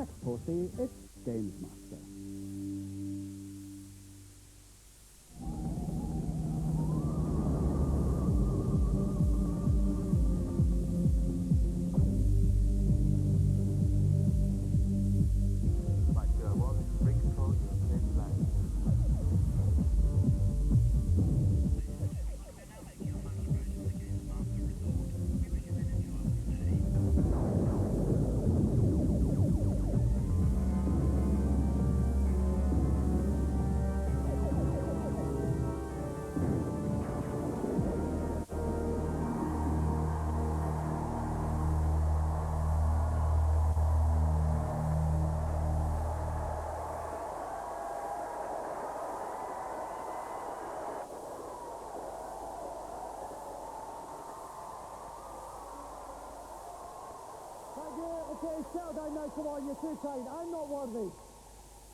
Next postie, it's GamesMaster. Okay, settle down now, come on, you're too kind. I'm not worthy.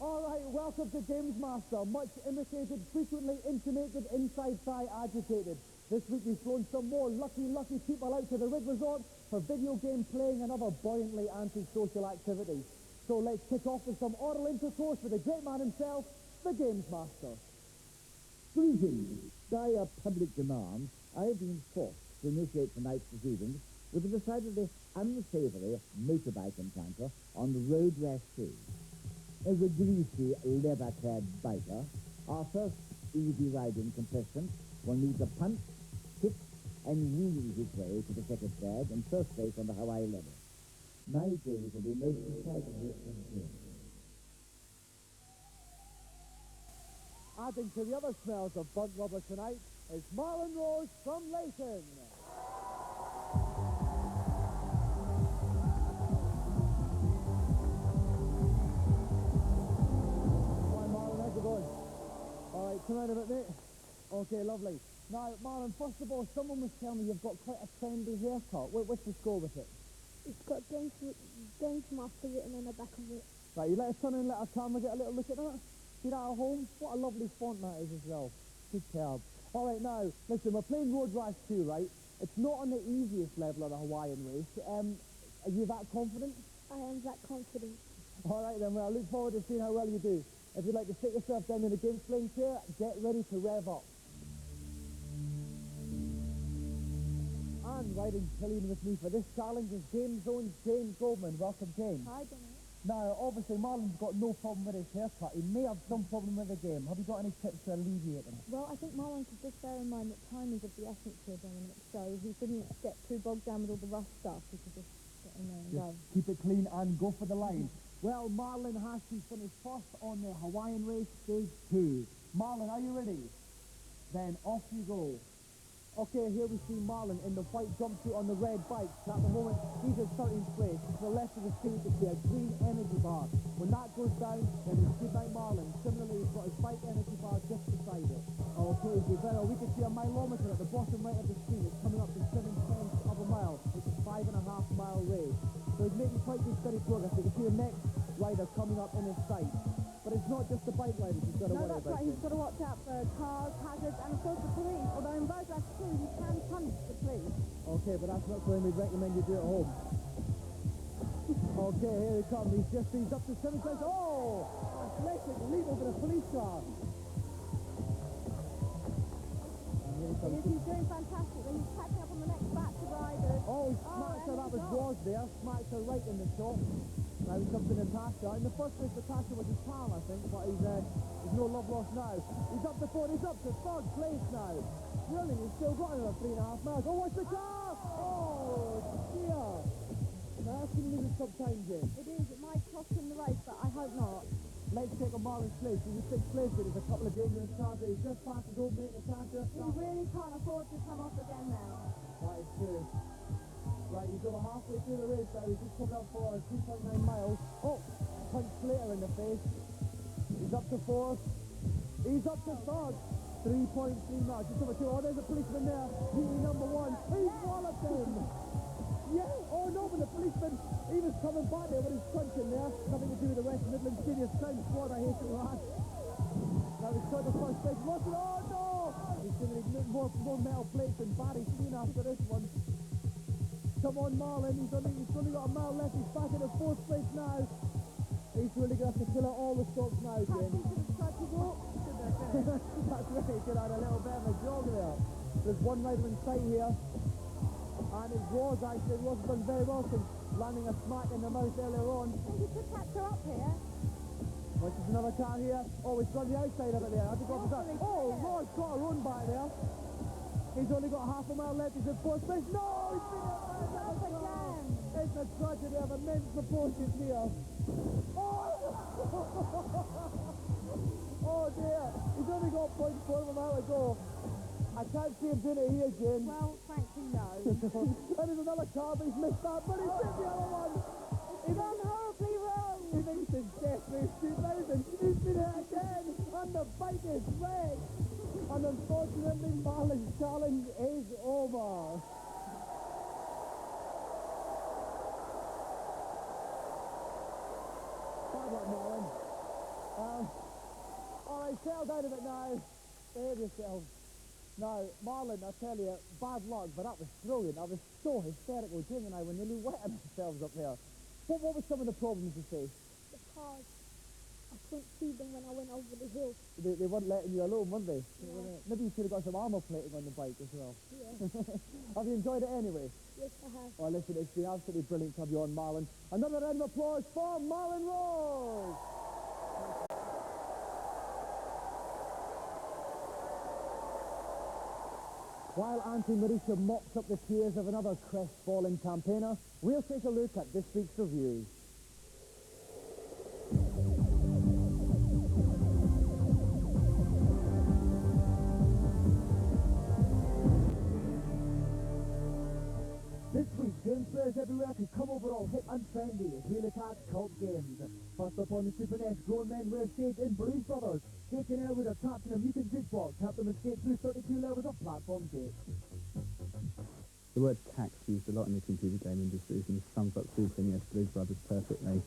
Alright, welcome to GamesMaster. Much imitated, frequently intimated, inside thigh agitated. This week we've flown some more lucky people out to the Rig Resort for video game playing and other buoyantly anti-social activities. So let's kick off with some oral intercourse with the great man himself, the GamesMaster. Greetings. By a public demand, I have been forced to initiate tonight's proceedings with a decidedly unsavoury motorbike encounter on the Road Rash 2. As a greasy, leather-clad biker, our first easy riding contestant will need to punch, kick, and wheel his way to the second flag and first place on the Hawaii level. My days will be most decidedly consumed. Adding to the other smells of bug rubber tonight is Marlon Rose from Leighton. Alright, come out of it, mate. Okay, lovely. Now, Marlon, first of all, someone was telling me you've got quite a trendy haircut. What's the score with it? It's got GamesMaster written on the back of it. Right, you let us turn in and let our camera get a little look at that? See that at home? What a lovely font that is as well. Superb. Alright, now, listen, we're playing Road Rash 2, right? It's not on the easiest level of the Hawaiian race. Are you that confident? I am that confident. Alright then, well, I look forward to seeing how well you do. If you'd like to sit yourself down in the games playing chair, get ready to rev up. And riding pillion with me for this challenge is Game Zone's James Goldman. Welcome, James. Hi, Dominic. Now, obviously, Marlon's got no problem with his haircut. He may have some problem with the game. Have you got any tips to alleviate him? Well, I think Marlon should just bear in mind that time is of the essence here, Dominic, so he shouldn't get too bogged down with all the rough stuff. He should just get in there and go. Keep it clean and go for the line. Well, Marlon has to finish first on the Hawaiian race, stage 2. Marlon, are you ready? Then off you go. Okay, here we see Marlon in the white jumpsuit on the red bike. At the moment, he's in 13th place. To the left of the screen, you can see a green energy bar. When that goes down, then it's goodbye Marlon. Similarly, he's got his bike energy bar just beside it. Okay, Gavero, we can see a mileometer at the bottom right of the screen. It's coming up to 7/10 of a mile, which is 5.5 mile race. So he's making quite good steady progress. You can see the next rider coming up in his sight. But it's not just the bike riders he's got to worry about. No, that's right. He's got to watch out for cars, hazards, and of course the police. Although in Road Rash 2, you can punch the police. Okay, but that's not something we'd recommend you do at home. Okay, here he comes. He's up to 7 seconds. Oh! Athletic leap over the police car. He's doing fantastic. Then he's catching up on the next batch of riders. Oh, he smacked her. That was Waz there. Smacked her right in the shot. Now he comes to Natasha. In the first place, Natasha was his pal, I think, but he's no love lost now. He's up to 4. He's up to 3rd place now. Brilliant. He's still got another 3.5 miles. Oh, what's the car? Oh, dear. Now that's going to leave him some time, James. It is. It might cost him the race, but I hope not. Let's take a Marlon's place. He's in 6th place, but there's a couple of dangerous cars that he's just passed his old mate, Natasha. He really can't afford to come off again now. That is true. Right, he's over halfway through the race now. He's just coming up for 2.9 miles. Oh, punch Slater in the face. He's up to 4th. He's up to 3rd. 3.3 miles. Just over 2. Oh, there's a policeman there. He's number 1. He's walloped him. Yeah. Oh, no, but the policeman, he was coming back there with his punching there. Nothing to do with the West Midlands Senior Crime Squad, I hate to add. Now he's got the first place. What's it? Oh, no! He's giving more metal plates than Barry Steen after this one. Come on, Marlon. He's only got a mile left. He's back in the 4th place now. He's really going to have to fill out all the stops now, Perhaps Jen. he should have tried to walk to the finish. That's right, he could have had a little bit of a jog there. There's one rider in sight here. And it was actually, Ross done very well since landing a smack in the mouth earlier on. I think he could catch her up here. Which is another car here. Oh, he's got the outside of it there. I think off the side. Oh, Ross got a run back there. He's only got half a mile left. He's in fourth place. No, he's been Up again. It's a tragedy of immense proportions here. Oh! Oh dear. He's only got 0.4 of a mile to go. I can't see him doing it here, Jane. Well, frankly, no. That is another car, but he's missed that, but he's hit the other one. He's done horribly wrong. He thinks it's Death Race 2000. He's been hit again, and the bike is wrecked. And unfortunately, Marlin's challenge is over. Bad luck, Marlin. All right, settle down a bit now. Behave yourself. Now, Marlin, I tell you, bad luck, but that was brilliant. I was so hysterical. Jing and I were nearly wetting ourselves up there. What were some of the problems, you say? The cars. I couldn't see them when I went over the hill. They weren't letting you alone, weren't they? No. Maybe you should have got some armour plating on the bike as well. Yeah. Have you enjoyed it anyway? Yes, I have. Oh, listen, it's been absolutely brilliant to have you on, Marlin. Another round of applause for Marlin Rose! While Auntie Marisha mops up the tears of another crestfallen campaigner, we'll take a look at this week's reviews. This week, games players everywhere could come over all hip and trendy wheel attached cult games. First up on the Super NES, grown men were staged in Blues Brothers. Jake and Elwood are trapped in a mutant jukebox, help them escape through 32 levels of platform Jake. The word tax used a lot in the computer game industry and sums up Super NES Blues Brothers perfectly.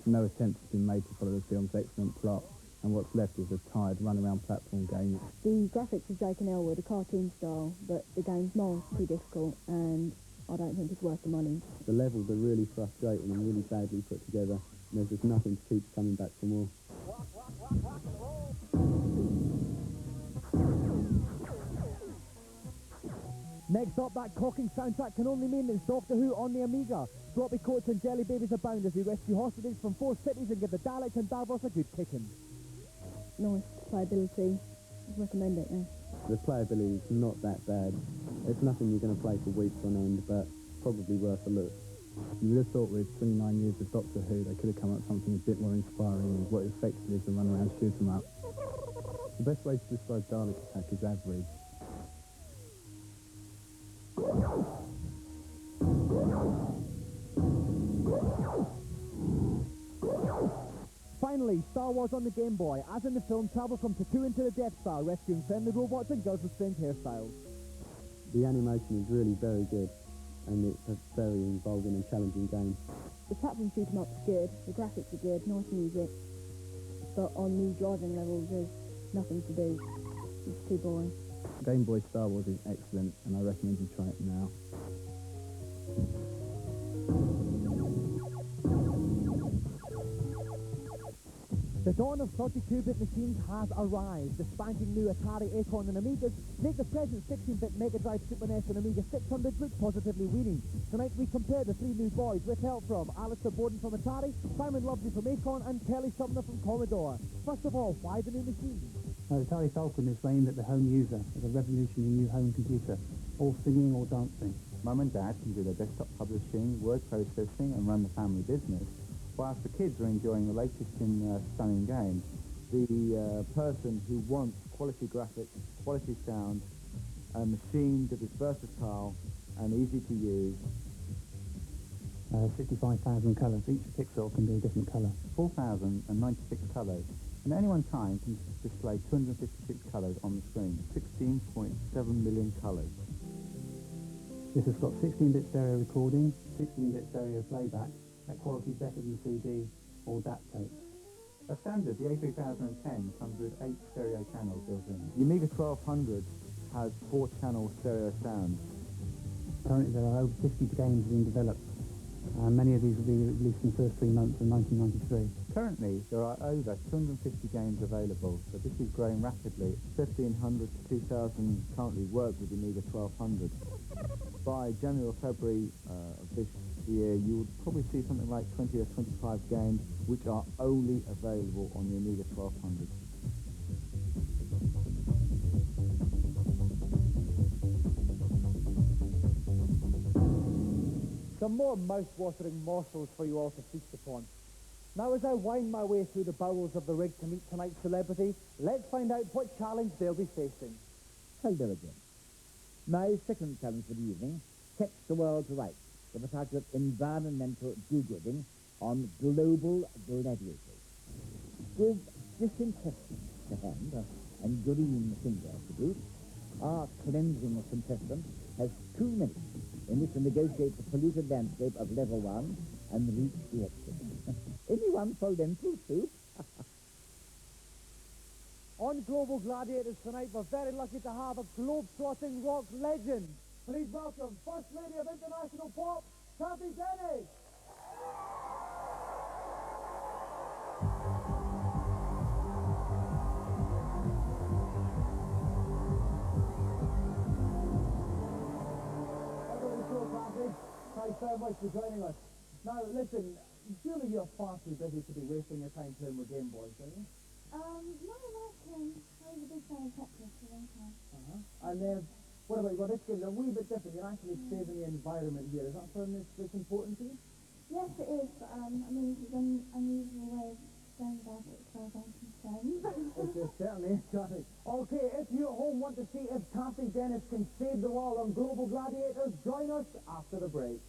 No attempt has been made to follow the film's excellent plot, and what's left is a tired run-around platform game. The graphics of Jake and Elwood are cartoon style, but the game's more too difficult, and I don't think it's worth the money. The levels are really frustrating and really badly put together, and there's just nothing to keep coming back for more. Next up, that cocking soundtrack can only mean it's Doctor Who on the Amiga. Floppy coats and jelly babies abound as we rescue hostages from 4 cities and give the Daleks and Davros a good kicking. Nice playability. I'd recommend it now. The playability is not that bad. It's nothing you're going to play for weeks on end, but probably worth a look. You would have thought with 29 years of Doctor Who, they could have come up with something a bit more inspiring than what it effectively is to run around shoot 'em up. The best way to describe Dalek attack is average. Finally, Star Wars on the Game Boy. As in the film, travel from Tatooine to the Death Star, rescuing friendly robots and girls with strange hairstyles. The animation is really very good, and it's a very involving and challenging game. The platform shoot 'em up's good, the graphics are good, nice music, but on the driving levels there's nothing to do. It's too boring. Game Boy Star Wars is excellent, and I recommend you try it now. The dawn of 32-bit machines has arrived. The spanking new Atari Acorn and Amigas make the present 16-bit Mega Drive, Super NES and Amiga 600 look positively weaning. Tonight we compare the 3 new boys with help from Alistair Borden from Atari, Simon Lovesley from Acorn and Kelly Sumner from Commodore. First of all, why the new machines? The Atari Falcon is aimed at the home user as a revolutionary new home computer, all singing or dancing. Mum and Dad can do their desktop publishing, word processing and run the family business, whilst the kids are enjoying the latest in stunning games. The person who wants quality graphics, quality sound, a machine that is versatile and easy to use. 65,000 colours. Each pixel can be a different colour. 4,096 colours, and at any one time can display 256 colours on the screen. 16.7 million colours. This has got 16-bit stereo recording, 16-bit stereo playback. That quality is better than CD or DAT tape. As standard, the A3010 comes with 8 stereo channels built in. The Amiga 1200 has 4-channel stereo sound. Currently there are over 50 games being developed Many of these will be released in the first 3 months of 1993. Currently, there are over 250 games available, so this is growing rapidly. 1,500 to 2,000 currently work with the Amiga 1200. By January or February of this year, you would probably see something like 20 or 25 games which are only available on the Amiga 1200. Some more mouth-watering morsels for you all to feast upon. Now, as I wind my way through the bowels of the rig to meet tonight's celebrity, let's find out what challenge they'll be facing. Hello again. My second challenge for the evening sets the world to rights with the fact of environmental do-gooding on global gladiators. With disinfectant to hand and green finger to boot, our cleansing contestant has 2 minutes in which to negotiate the polluted landscape of level 1 and reach the exit. Anyone for lentil soup? On Global Gladiators tonight, we're very lucky to have a globe-trotting rock legend. Please welcome First Lady of International Pop, Kathy Dennis. Welcome to the show, Kathy. Thanks so much for joining us. Now, listen, surely you're far too busy to be wasting your time playing with Game Boys, are you? No, I was a big fan of Tetris for a long time. And what about, well, this game's a wee bit different. You're actually saving the environment here. Is that something that's important to you? Yes, it is, but I mean, this is an unusual way of going about it as far as I'm concerned. It certainly is, Kathy. Okay, if you at home want to see if Kathy Dennis can save the world on Global Gladiators, join us after the break.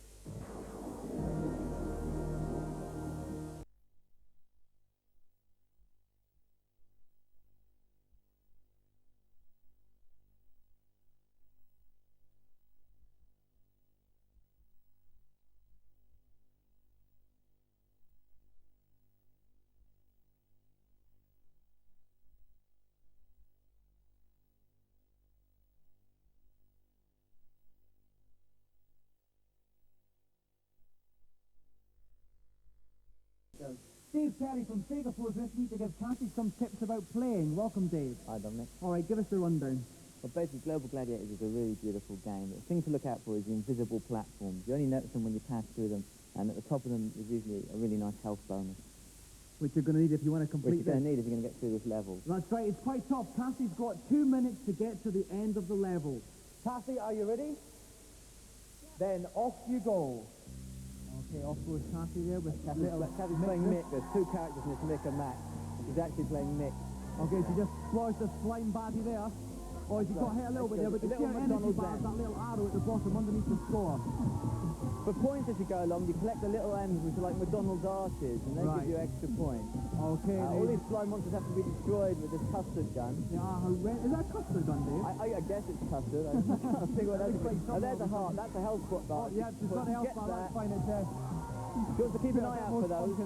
Dave Terry from Singapore this week to give Kathy some tips about playing. Welcome, Dave. Hi, Dominic. All right, give us the rundown. Well, basically, Global Gladiators is a really beautiful game. The thing to look out for is the invisible platforms. You only notice them when you pass through them, and at the top of them is usually a really nice health bonus, Which you're going to need if you want to which complete you're this. going to need if you're going to get through this level. That's right, it's quite tough. Kathy's got 2 minutes to get to the end of the level. Kathy, are you ready? Then off you go. Okay, off goes Kathy there with Kathy's playing Mick. There's 2 characters in this, Mick and Max. She's actually playing Mick. Okay, she just flushed the slime baddie there. Oh, she got hit a little bit there, but you see her energy bar, that little arrow at the bottom underneath the score. For points as you go along, you collect the little M's, which are like McDonald's arches, and they give you extra points. Okay, All these slime monsters have to be destroyed with this custard gun. is that custard gun, Dave? I guess it's custard. I can't figure what else. Oh, there's a heart. That's a health bar. Oh, yeah, she's got a health Get bar, that. that's fine, it's You have to keep an eye out for those.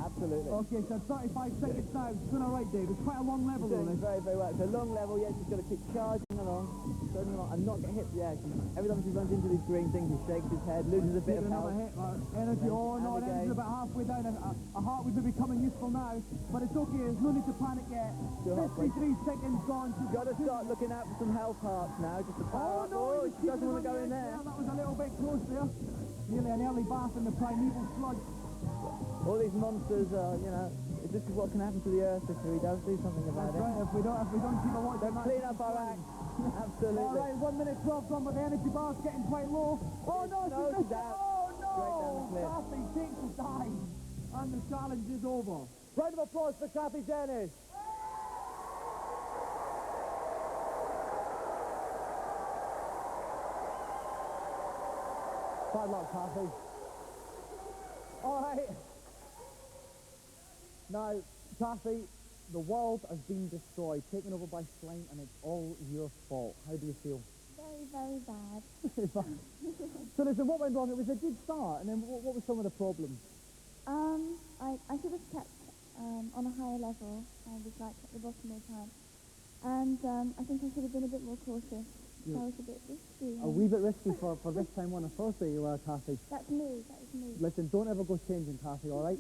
Absolutely. Okay, so 35 seconds now. It's going alright, Dave. It's quite a long level, though. Doing very, very well. It's a long level, yet she's got to keep charging along, and not get hit. Yeah, every time she runs into these green things, he shakes his head, loses a bit of health. Energy, oh no, And energy's again. about halfway down. A heart would be becoming useful now, but it's okay. There's no need to panic yet. Still halfway. 53 seconds gone. She's Got to start looking out for some health hearts now, just to power up. no, She doesn't want to go in there. That was a little bit close there. Nearly an early bath in the primeval sludge. All these monsters are, this is what can happen to the Earth if we don't do something about That's it. right. If we don't keep a watch, Don't clean up our act. Absolutely. All right, 1 minute 12 gone, but the energy bar's getting quite low. Oh no, No, she's she's out. Oh Straight down the no! cliff. Kathy takes the dive, and the challenge is over. Round of applause for Kathy Dennis. Bad luck, Kathy. All right. Now, Kathy, the world has been destroyed, taken over by slime, and it's all your fault. How do you feel? Very, very bad. So listen, what went wrong? It was a good start, and then what were some of the problems? I should have kept on a higher level. I was like at the bottom all the time. And I think I should have been a bit more cautious That was a bit risky. A wee bit risky for this time on a Thursday, you are, Kathy. That's me, that is me. Listen, don't ever go changing, Kathy, all right?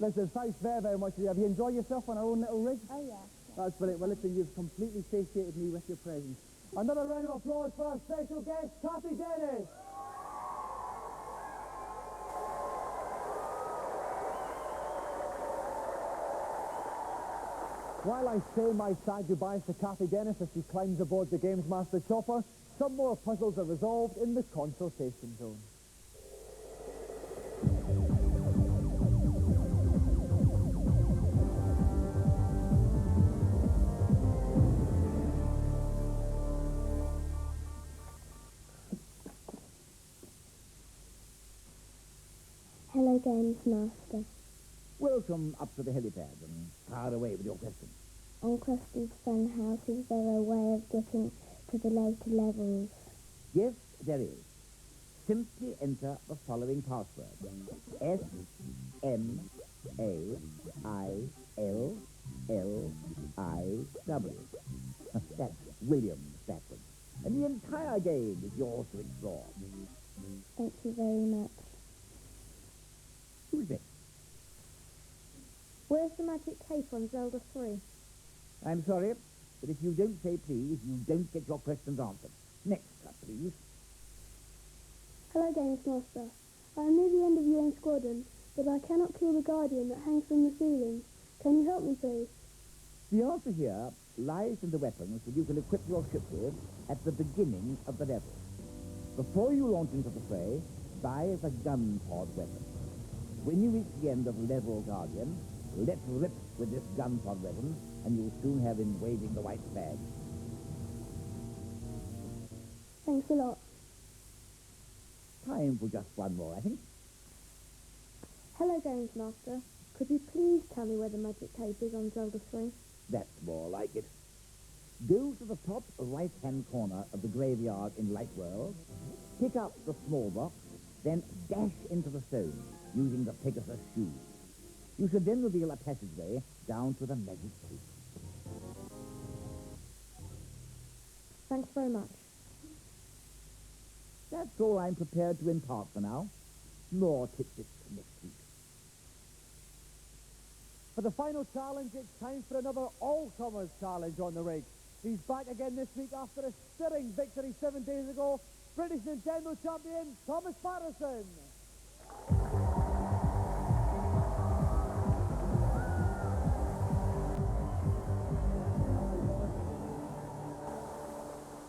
Listen, thanks very, very much. Have you enjoyed yourself on our own little rig? Oh, yeah. That's brilliant. Well, listen, you've completely satiated me with your presence. Another round of applause for our special guest, Kathy Dennis. While I say my sad goodbyes to Kathy Dennis as she climbs aboard the GamesMaster chopper, some more puzzles are resolved in the consultation zone. Hello, GamesMaster. Welcome up to the helipad and fire away with your question. On Krusty's Fun House, is there a way of getting to the later levels? Yes, there is. Simply enter the following password. SMAILLIW. That's Williams backwards. And the entire game is yours to explore. Thank you very much. Who's next? Where's the magic cape on Zelda 3? I'm sorry, but if you don't say please, you don't get your questions answered. Next up, please. Hello, GamesMaster. I am near the end of UN Squadron, but I cannot kill the Guardian that hangs from the ceiling. Can you help me, please? The answer here lies in the weapons that you can equip your ship with at the beginning of the level. Before you launch into the fray, buy the gun pod weapon. When you reach the end of level Guardian, let's rip with this gun pod weapon, and you'll soon have him waving the white flag. Thanks a lot. Time for just one more, I think. Hello, GamesMaster. Could you please tell me where the magic cape is on Zelda 3? That's more like it. Go to the top right-hand corner of the graveyard in Light World, pick up the small box, then dash into the stone using the Pegasus shoe. You should then reveal a passageway down to the magic cape. Thanks very much. That's all I'm prepared to impart for now. More tidbits next week. For the final challenge, it's time for another all-comers challenge on the rig. He's back again this week after a stirring victory 7 days ago. British Nintendo champion, Thomas Patterson.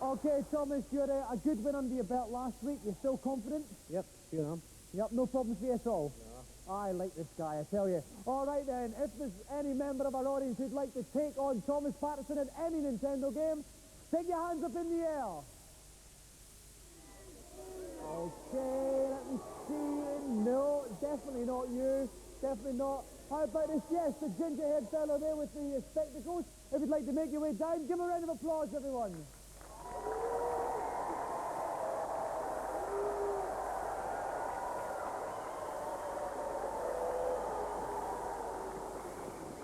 Okay, Thomas, you had a good win under your belt last week. You're still confident? Yep, sure am. Yep, no problems for you at all? No. I like this guy, I tell you. All right then, if there's any member of our audience who'd like to take on Thomas Patterson in any Nintendo game, stick your hands up in the air. Okay, let me see. No, definitely not you. Definitely not. How about this? Yes, the ginger-haired fellow there with the spectacles. If you'd like to make your way down, give a round of applause, everyone.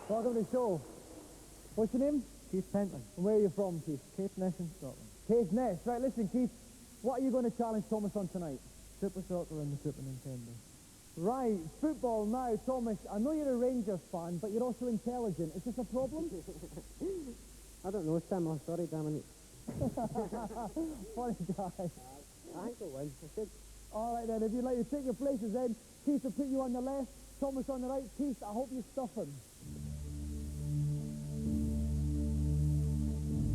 Welcome to the show. What's your name? Keith Pentland. And where are you from, Keith? Caithness in Scotland. Caithness. Right, listen, Keith. What are you going to challenge Thomas on tonight? Super Soccer and the Super Nintendo. Right, football now. Thomas, I know you're a Rangers fan, but you're also intelligent. Is this a problem? I don't know, Sam. I'm sorry, Dominic. Funny guy. I think we'll win. I should. All right, then. If you'd like to take your places then, Keith will put you on the left, Thomas on the right. Keith, I hope you stuff him.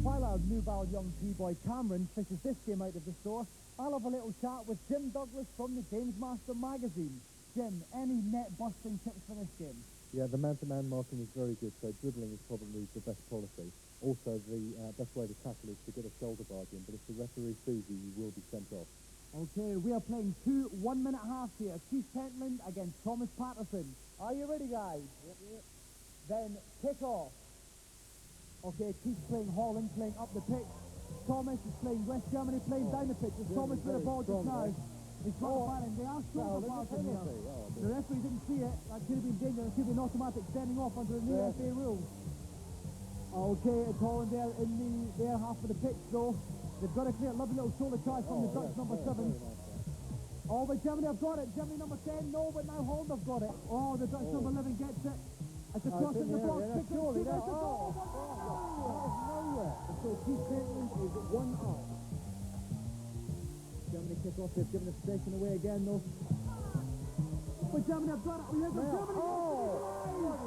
While our nubile young P-boy Cameron fishes this game out of the store, I'll have a little chat with Jim Douglas from the GamesMaster magazine. Jim, any net-busting tips for this game? Yeah, the man-to-man marking is very good, so dribbling is probably the best policy. Also, the best way to tackle is to get a shoulder guardian, but if the referee sees you, you will be sent off. Okay, we are playing 2 one-minute halves here. Keith Pentland against Thomas Patterson. Are you ready, guys? Yep. Then kick off. Okay, Keith's playing Holland, playing up the pitch. Thomas is playing West Germany, playing down the pitch. It's Thomas with the ball just now. He's got the ball in. They are shoulder barking here. The referee didn't see it. That could have been dangerous. It could be an automatic sending off under the new FA rules. Okay, it's Holland there in their half of the pitch, though. They've got a clear, lovely little shoulder charge from the Dutch number 7. Oh, but Germany have got it. Germany number 10, no, but now Holland have got it. Oh, the Dutch number 11 gets it. It's across in the box. Surely that. Nowhere. So Keith Bentley is 1 up. Germany kick off. They've given us possession away again, though. But Germany have got it. Oh, here goes Germany.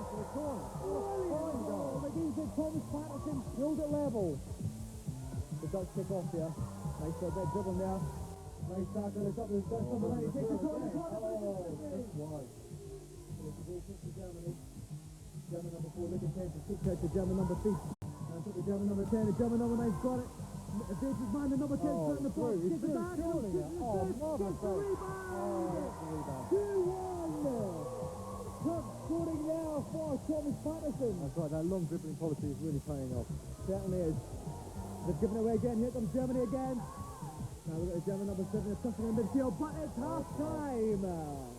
Into the corner. Oh, they did Thomas Patterson killed it level. The Dutch kick off here. Nice little bit dribbling there. Nice tackle. It's up to the Dutch number 9. He takes control of the corner. This was. It's a goal kick to Germany. German number 4 looking tense. It kicks out to German number 3. That's up to German number 10. The German number 9's got it. Davis man, the number 10 put in the box. Gets it back. Gets the rebound. 2-1. Top scoring now for Thomas Patterson. That's right, that long dribbling policy is really paying off. Certainly is. They've given away again. Here comes Germany again. Now we've got the German number 7 tussling in midfield, but it's half time.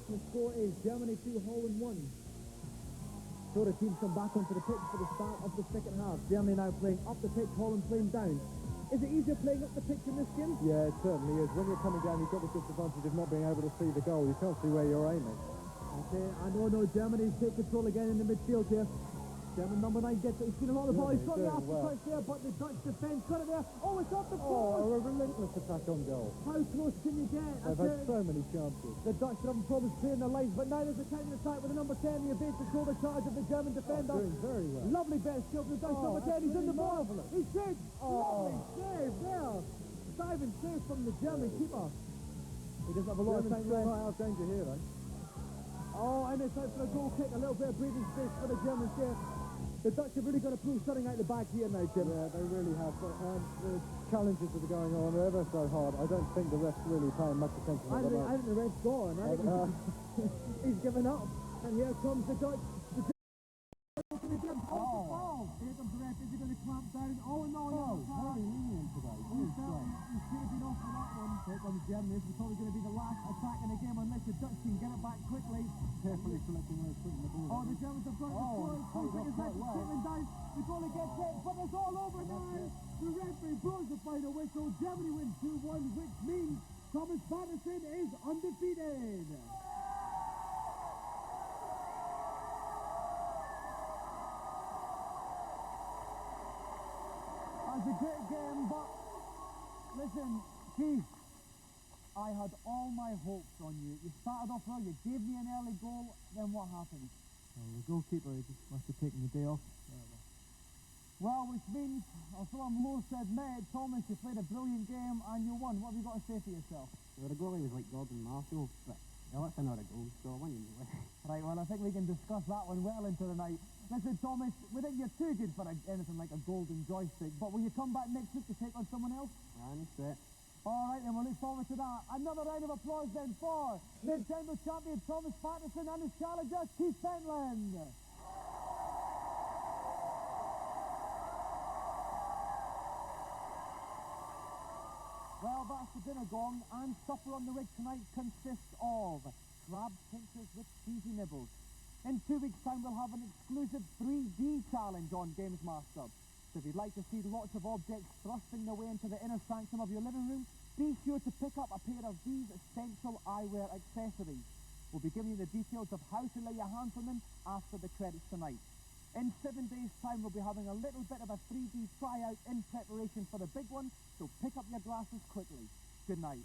The score is Germany 2, Holland 1. So the teams come back onto the pitch for the start of the second half. Germany now playing up the pitch, Holland playing down. Is it easier playing up the pitch in this game? Yeah, it certainly is. When you're coming down, you've got the disadvantage of not being able to see the goal. You can't see where you're aiming. Okay, I know, Germany take control again in the midfield here. German number 9 gets it. He's seen a lot of the ball. He's got the after touch there, but the Dutch defence got it there. Oh, it's off the post! Oh, a relentless attack on goal. How close can you get? They've had so many chances. The Dutch are having problems clearing their lines, but now there's a counter attack with the number 10. He evades the shoulder charge of the German defender. Doing very well. Lovely bit of skill from the Dutch number 10. He's in the ball. He shoots. Lovely save there. Diving save from the German keeper. He doesn't have a lot of time left. Right out of danger here, though. Oh, and it's out for a goal kick. A little bit of breathing space for the Germans here. The Dutch have really got to pull something out the back here now, Jim. Yeah, they really have. But, the challenges that are going on are ever so hard. I don't think the ref's really paying much attention to that. I think the ref's gone. He's given up. And here comes the Dutch. Here comes the ref. Is he going to clamp down? Oh, no. Very lenient today. He should have been off for that one. Here comes Germany. This is probably going to be the last attack in the game unless the Dutch can get it back quickly. Carefully selecting where he's putting the ball. Oh, the Germans have got it. Taken down before they get hit. But it's all over now. The referee blows the final whistle. Germany wins 2-1, which means Thomas Patterson is undefeated. It's a great game, but listen, Keith, I had all my hopes on you. You started off well, you gave me an early goal, then what happened? Well, the goalkeeper just must have taken the day off. Well, which means, Philip Lowe said, mate, Thomas, you played a brilliant game and you won. What have you got to say for yourself? Well, the goalie was like Gordon Marshall, but that's another goal, so I won anyway. Right, well, I think we can discuss that one well into the night. Listen, Thomas, we think you're too good for anything like a golden joystick, but will you come back next week to take on someone else? And set. All right, then we'll look forward to that. Another round of applause then for Nintendo champion Thomas Patterson and his challenger, Keith Pentland. Well, that's the dinner gong, and supper on the rig tonight consists of crab pinchers with cheesy nibbles. In 2 weeks' time, we'll have an exclusive 3D challenge on GamesMaster. So if you'd like to see lots of objects thrusting their way into the inner sanctum of your living room, be sure to pick up a pair of these essential eyewear accessories. We'll be giving you the details of how to lay your hands on them after the credits tonight. In 7 days' time, we'll be having a little bit of a 3D tryout in preparation for the big one, so pick up your glasses quickly. Good night.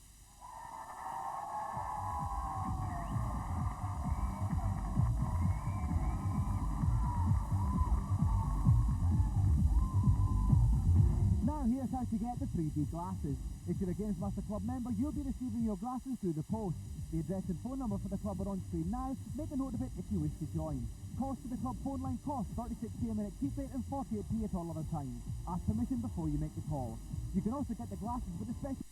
Now here's how to get the 3D glasses. If you're a GamesMaster Club member, you'll be receiving your glasses through the post. The address and phone number for the club are on screen now. Make a note of it if you wish to join. Cost to the club phone line costs 36p a minute keep rate and 48p at all other times. Ask permission before you make the call. You can also get the glasses with a special